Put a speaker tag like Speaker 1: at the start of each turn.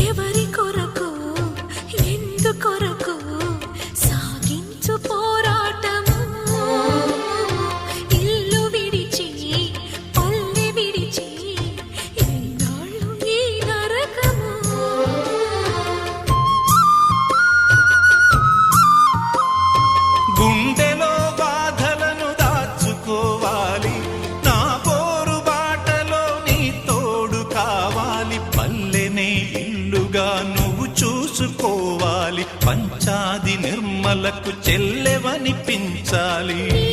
Speaker 1: ఎవరి కొరకు ఎందుకొరకు సాగించు పోరాటము ఇల్లు విడిచి పల్లె విడిచి ఎన్నాళ్ళు ఈ నరకము
Speaker 2: గుండెలో బాధలను దాచుకోవాలి నా పోరు బాటలో నీ తోడు కావాలి పల్లెనే ఇల్లుగా నువ్వు చూసుకోవాలి పంచాది నిర్మలకు చెల్లెవనిపించాలి
Speaker 1: ఈ